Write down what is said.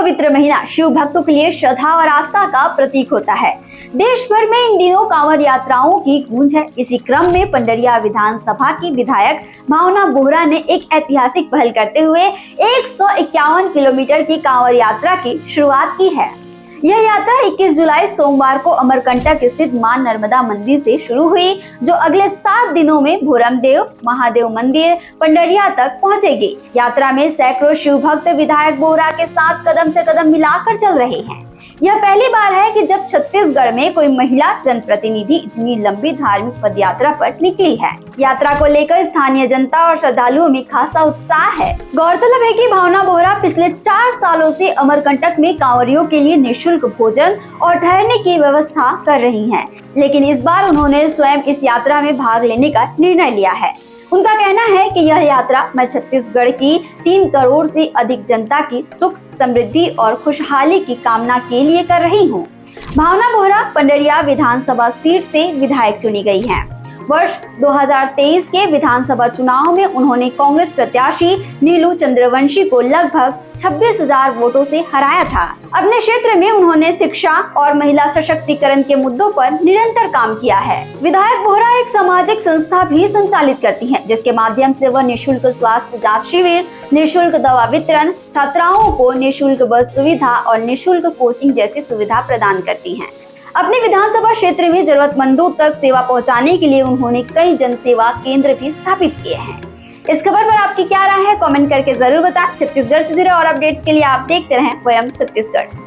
पवित्र महीना शिव भक्तों के लिए श्रद्धा और आस्था का प्रतीक होता है। देश भर में इन दिनों कांवड़ यात्राओं की गूंज है। इसी क्रम में पंडरिया विधानसभा की विधायक भावना बोहरा ने एक ऐतिहासिक पहल करते हुए 151 किलोमीटर की कांवड़ यात्रा की शुरुआत की है। यह यात्रा 21 जुलाई सोमवार को अमरकंटक स्थित मां नर्मदा मंदिर से शुरू हुई, जो अगले 7 दिनों में भोरमदेव महादेव मंदिर पंडरिया तक पहुंचेगी। यात्रा में सैकड़ों शिव भक्त विधायक बोहरा के साथ कदम से कदम मिलाकर चल रहे हैं। यह पहली बार है कि जब छत्तीसगढ़ में कोई महिला जनप्रतिनिधि इतनी लंबी धार्मिक पदयात्रा पर निकली है। यात्रा को लेकर स्थानीय जनता और श्रद्धालुओं में खासा उत्साह है। गौरतलब है कि भावना बोहरा पिछले 4 सालों से अमरकंटक में कांवरियों के लिए निःशुल्क भोजन और ठहरने की व्यवस्था कर रही हैं, लेकिन इस बार उन्होंने स्वयं इस यात्रा में भाग लेने का निर्णय लिया है। उनका कहना है कि यह यात्रा मैं छत्तीसगढ़ की 3 करोड़ से अधिक जनता की सुख समृद्धि और खुशहाली की कामना के लिए कर रही हूँ। भावना बोहरा पंडरिया विधानसभा सीट से विधायक चुनी गई हैं। वर्ष 2023 के विधानसभा चुनाव में उन्होंने कांग्रेस प्रत्याशी नीलू चंद्रवंशी को लगभग 26,000 वोटों से हराया था। अपने क्षेत्र में उन्होंने शिक्षा और महिला सशक्तिकरण के मुद्दों पर निरंतर काम किया है। विधायक बोहरा एक सामाजिक संस्था भी संचालित करती हैं, जिसके माध्यम से वह निःशुल्क स्वास्थ्य जांच शिविर, निःशुल्क दवा वितरण, छात्राओं को निःशुल्क बस सुविधा और निःशुल्क कोचिंग जैसी सुविधा प्रदान करती हैं। अपने विधानसभा क्षेत्र में जरूरतमंदों तक सेवा पहुंचाने के लिए उन्होंने कई जन सेवा केंद्र भी स्थापित किए हैं। इस खबर पर आपकी क्या राय है, कमेंट करके जरूर बताएं। छत्तीसगढ़ से जुड़े और अपडेट्स के लिए आप देखते रहें वयम छत्तीसगढ़।